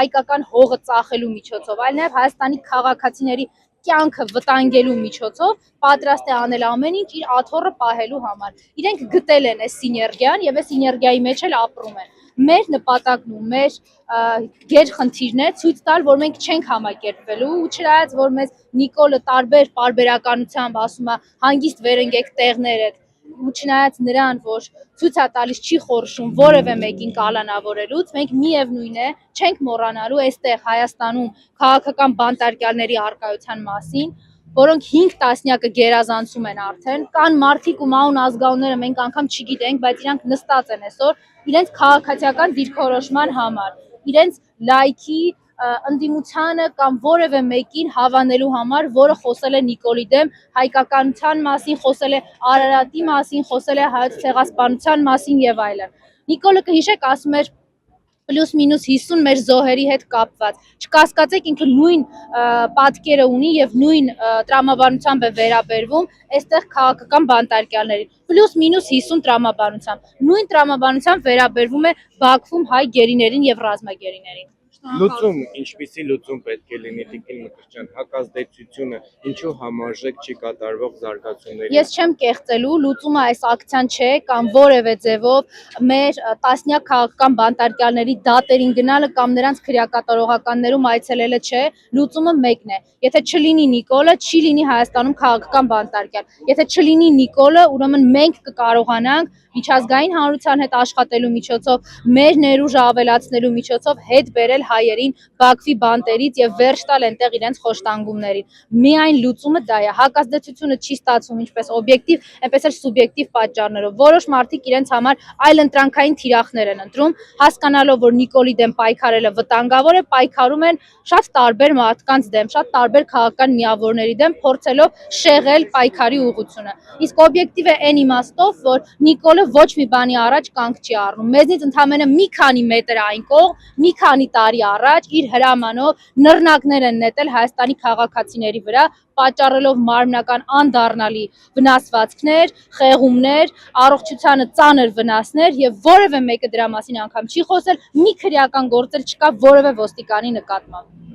հայկական հողը ծախելու միջոցով, այլ նաև Հայաստանի քաղաքացիների կյանքը վտանգելու միջոցով պատրաստ է անել ամեն ինչ իր աթոռը պահելու համար։ Իրենք գտել են այս սիներգիան եւ այս սիներգիայի մեջ էլ ապրում են։ Մեր նպատակն ու մեր գերխնդիրն է ցույց տալ, որ մենք չենք համակերպվելու, ու չնայած որ մեզ Նիկոլը տարբեր պարբերականությամբ ասում է հանգիստ վերընկեք տեղներդ, ու չնայած նրան, որ ցույց է տալիս չի խորշում որևէ մեկին կալանավորելուց, մենք միևնույն է չենք մոռանալու այստեղ Հայաստանում քաղաքական բանտարկյալների առկայության մասին, որոնք 5 տասնյակը գերազանցում են արդեն, կան մարդիկ ու մանուն ազգանունները մենք անգամ չգիտենք, բայց իրանք նստած են այսօր իրենց քաղաքացիական դիրքորոշման համար, իրենց լայքի ընդդիմությանը կամ որևէ մեկին հավանելու համար, որը խոսել է Նիկոլի դեմ հայկականության մասին, խոսել է Արարատի մասին, խոսել է հայոց ցեղասպանության մասին եւ այլն։ Նիկոլը կհիշեք ասում էր պլյուս մինուս 50 մեր զոհերի հետ կապված։ Չկասկածեք ինքը նույն պատկերը ունի եւ նույն տրամաբանությամբ է վերաբերվում այստեղ քաղաքական բանտարկյալներին։ Պլյուս մինուս 50 տրամաբանությամբ։ Նույն տրամաբանությամբ վերաբերվում է Բաքվում հայ գերիներին եւ ռազմագերիներին։ Լուծում, ինչպիսի լուծում պետք է լինի Տիկին Մկրտչյան, հակազդեցությունը, ինչու համարժեք չի կատարվող զարգացումների։ Ես չեմ կեղծելու, լուծումը այս ակցիան չէ կամ որևէ ձևով մեր տասնյակ քաղաքական բանտարկյալների դատերին գնալը կամ նրանց քրեակատարողականներում այցելելը չէ, լուծումը մեկն է։ Եթե չլինի Նիկոլը, չի լինի Հայաստանում քաղաքական բանտարկյալ։ Եթե չլինի Նիկոլը, ուրեմն մենք կկարողանանք միջազգային հանրության հետ աշխատելու միջոցով, մեր ներուժը ավելացնելու միջոցով հետ բերել հայերին Բաքվի բանտերից եւ վերջ տալ այնտեղ իրենց խոշտանգումներին։ Միայն լուծումը դա է։ Հակազդեցությունը չի ստացվում ինչպես օբյեկտիվ, այնպես էլ սուբյեկտիվ պատճառներով։ Որոշ մարդիկ իրենց համար այլընտրանքային թիրախներ են ընտրում, հասկանալով, որ Նիկոլի դեմ պայքարելը վտանգավոր է, պայքարում են շատ տարբեր մարդկանց դեմ, շատ տարբեր քաղաքական միավորների դեմ, փորձելով շեղել պայքարի ուղղությունը։ Իսկ օբյեկտիվ է այն իմաստով, որ Նիկոլը ոչ մի բանի առաջ կանգ չի առնում։ Մեզնից ընդամենը մի քանի մետր այն կողմ, մի քանի տարի առաջ իր հրամանով նռնակներ են նետել Հայաստանի քաղաքացիների վրա, պատճառելով մարմնական անդառնալի վնասվածքներ, խեղումներ, առողջությանը ծանր վնասներ եւ որևէ մեկը դրա մասին անգամ չի խոսել, մի քրեական գործ չկա որևէ ոստիկանի նկատմամբ։